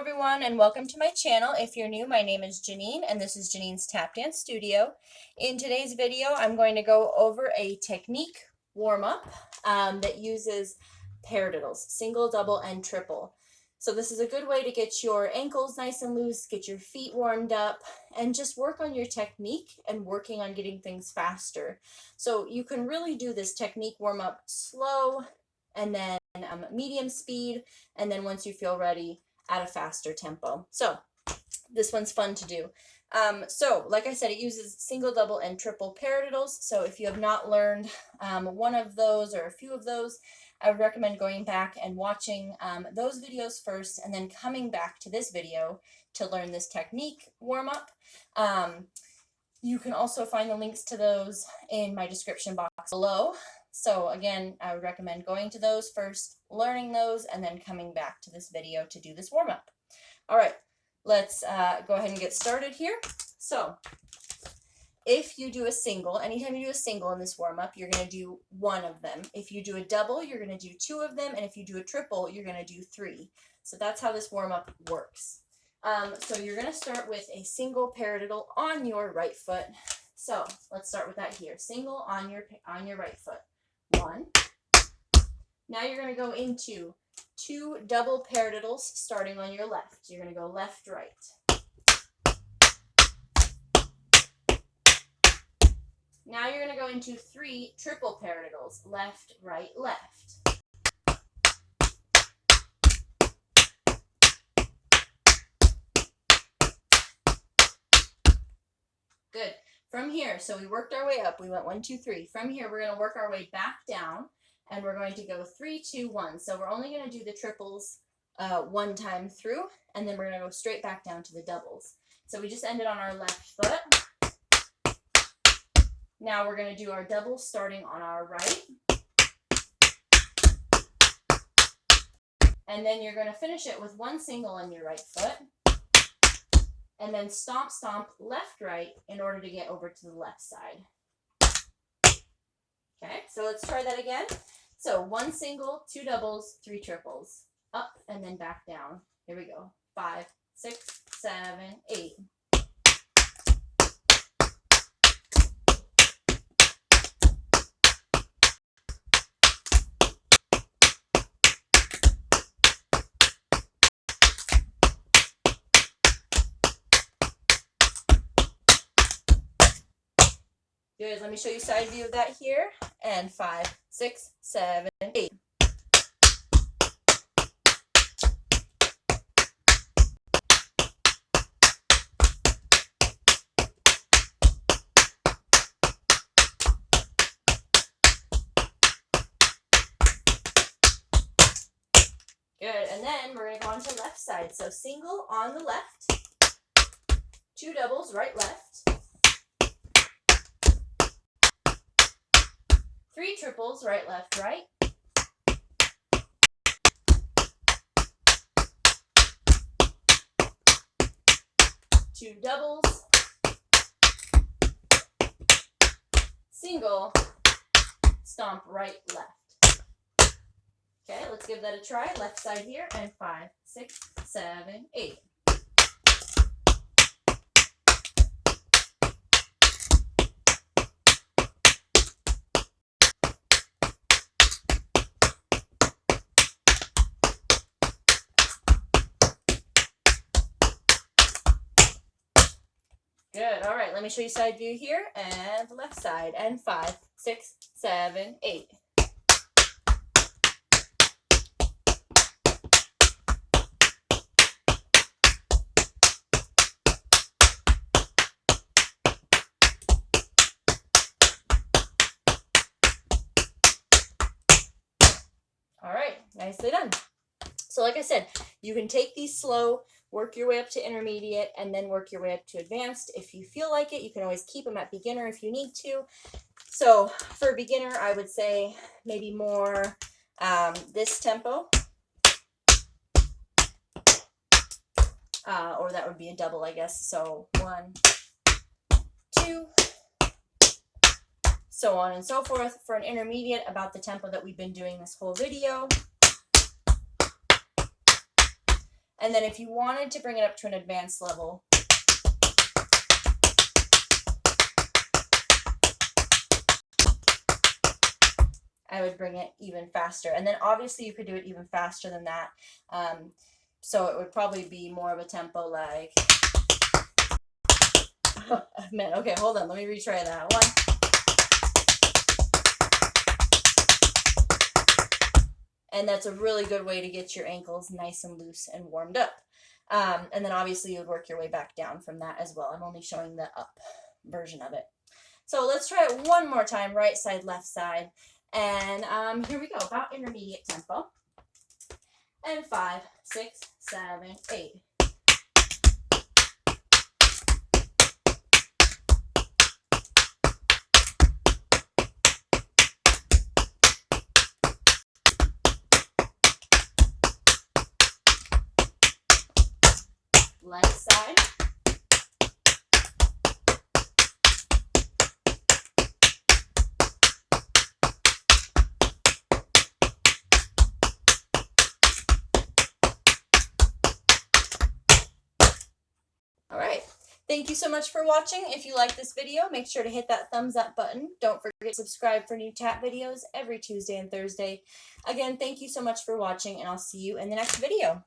everyone, and welcome to my channel. If you're new, my name is Janine, and this is Janine's Tap Dance Studio. In today's video, I'm going to go over a technique warm-up that uses paradiddles, single, double, and triple. So this is a good way to get your ankles nice and loose, get your feet warmed up, and just work on your technique and working on getting things faster. So you can really do this technique warm-up slow, and then medium speed, and then once you feel ready, at a faster tempo. So this one's fun to do. So like I said, it uses single, double, and triple paradiddles. So if you have not learned one of those or a few of those, I would recommend going back and watching those videos first and then coming back to this video to learn this technique warm-up. You can also find the links to those in my description box below. So again, I would recommend going to those first, learning those, and then coming back to this video to do this warm-up. All right, let's go ahead and get started here. So if you do a single, anytime you do a single in this warm-up, you're going to do one of them. If you do a double, you're going to do two of them, and if you do a triple, you're going to do three. So that's how this warm-up works. So you're going to start with a single paradiddle on your right foot. So let's start with that here. Single on your right foot. One. Now you're going to go into two double paradiddles starting on your left. You're going to go left, right. Now you're going to go into three triple paradiddles. Left, right, left. Good. From here, so we worked our way up. We went 1, 2, 3. From here, we're going to work our way back down, and we're going to go 3, 2, 1. So we're only going to do the triples one time through, and then we're going to go straight back down to the doubles. So we just ended on our left foot. Now we're going to do our doubles starting on our right. And then you're going to finish it with one single on your right foot. And then stomp, stomp, left, right in order to get over to the left side. Okay, so let's try that again. So one single, two doubles, three triples. Up and then back down. Here we go. 5, 6, 7, 8. Good. Let me show you side view of that here. And 5, 6, 7, 8. Good. And then we're going to go on to the left side. So single on the left, two doubles right, left. Three triples, right, left, right. Two doubles. Single, stomp, right, left. Okay, let's give that a try. Left side here, and 5, 6, 7, 8. Good. All right, let me show you side view here and the left side. And 5, 6, 7, 8. All right, nicely done. So like I said, you can take these slow, work your way up to intermediate, and then work your way up to advanced. If you feel like it, you can always keep them at beginner if you need to. So for beginner, I would say maybe more this tempo. Or that would be a double, I guess. So 1, 2, so on and so forth. For an intermediate, about the tempo that we've been doing this whole video. And then if you wanted to bring it up to an advanced level, I would bring it even faster. And then obviously you could do it even faster than that. So it would probably be more of a tempo like, man, okay, hold on, let me retry that one. And that's a really good way to get your ankles nice and loose and warmed up. And then obviously you would work your way back down from that as well. I'm only showing the up version of it. So let's try it one more time, right side, left side. And here we go, about intermediate tempo. And 5, 6, 7, 8. Left side. All right. Thank you so much for watching. If you like this video, make sure to hit that thumbs up button. Don't forget to subscribe for new tap videos every Tuesday and Thursday. Again, thank you so much for watching, and I'll see you in the next video.